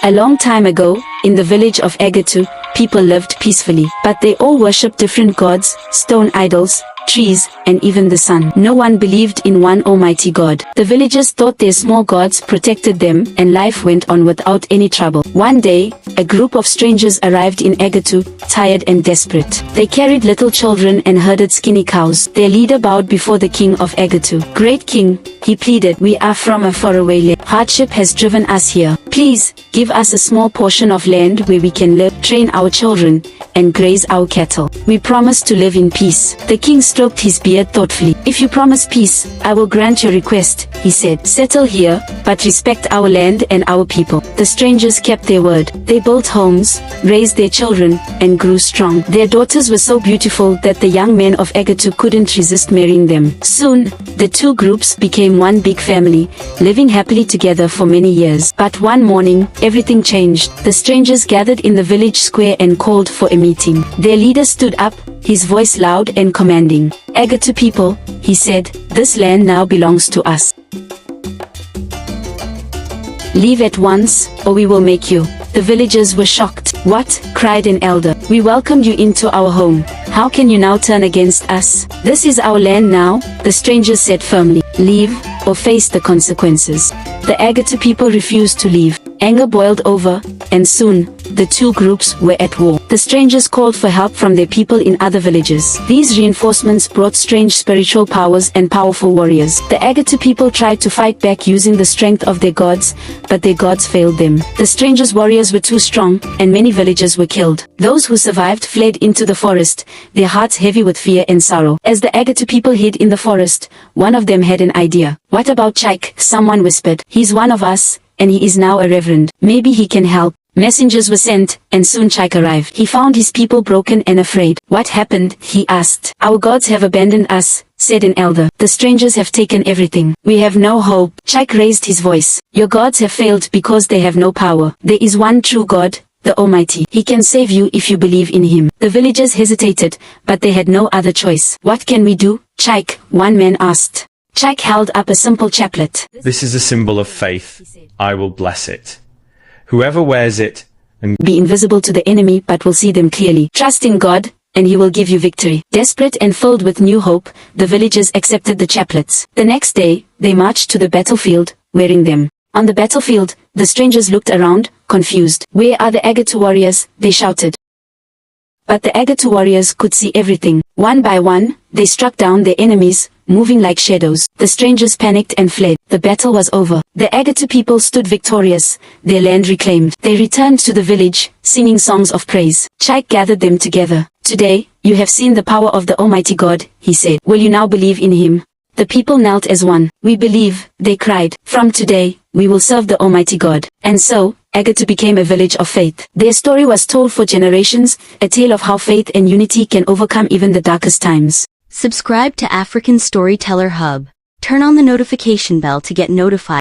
A long time ago, in the village of Agatu, people lived peacefully, but they all worshipped different gods, stone idols, trees, and even the sun. No one believed in one almighty God. The villagers thought their small gods protected them, and life went on without any trouble. One day, a group of strangers arrived in Agatu, tired and desperate. They carried little children and herded skinny cows. Their leader bowed before the king of Agatu. "Great king," he pleaded, "we are from a faraway land. Hardship has driven us here. Please, give us a small portion of land where we can live, train our children, and graze our cattle. We promise to live in peace." The king stroked his beard thoughtfully. "If you promise peace, I will grant your request," he said. "Settle here, but respect our land and our people." The strangers kept their word. They built homes, raised their children, and grew strong. Their daughters were so beautiful that the young men of Agatu couldn't resist marrying them. Soon, the two groups became one big family, living happily together for many years. But one morning, everything changed. The strangers gathered in the village square and called for a meeting. Their leader stood up, his voice loud and commanding. "Agatu people," he said, "this land now belongs to us. Leave at once, or we will make you." The villagers were shocked. "What?" cried an elder. "We welcomed you into our home. How can you now turn against us? This is our land now," the strangers said firmly. "Leave, or face the consequences." The Agatu people refused to leave. Anger boiled over, and soon, the two groups were at war. The strangers called for help from their people in other villages. These reinforcements brought strange spiritual powers and powerful warriors. The Agatu people tried to fight back using the strength of their gods, but their gods failed them. The strangers' warriors were too strong, and many villagers were killed. Those who survived fled into the forest, their hearts heavy with fear and sorrow. As the Agatu people hid in the forest, one of them had an idea. "What about Chike?" someone whispered. "He's one of us, and he is now a reverend. Maybe he can help." Messengers were sent, and soon Chike arrived. He found his people broken and afraid. "What happened?" he asked. "Our gods have abandoned us," said an elder. "The strangers have taken everything. We have no hope." Chike raised his voice. "Your gods have failed because they have no power. There is one true God, the Almighty. He can save you if you believe in Him." The villagers hesitated, but they had no other choice. "What can we do, Chike?" one man asked. Chike held up a simple chaplet. "This is a symbol of faith. I will bless it. Whoever wears it and be invisible to the enemy but will see them clearly. Trust in God, and He will give you victory." Desperate and filled with new hope, the villagers accepted the chaplets. The next day, they marched to the battlefield, wearing them. On the battlefield, the strangers looked around, confused. "Where are the Agatu warriors?" they shouted. But the Agatu warriors could see everything. One by one, they struck down their enemies, moving like shadows. The strangers panicked and fled. The battle was over. The Agatu people stood victorious, their land reclaimed. They returned to the village, singing songs of praise. Chike gathered them together. "Today, you have seen the power of the Almighty God," he said. "Will you now believe in Him?" The people knelt as one. "We believe," they cried. "From today, we will serve the Almighty God." And so, Agatu became a village of faith. Their story was told for generations, a tale of how faith and unity can overcome even the darkest times. Subscribe to African Storyteller Hub. Turn on the notification bell to get notified.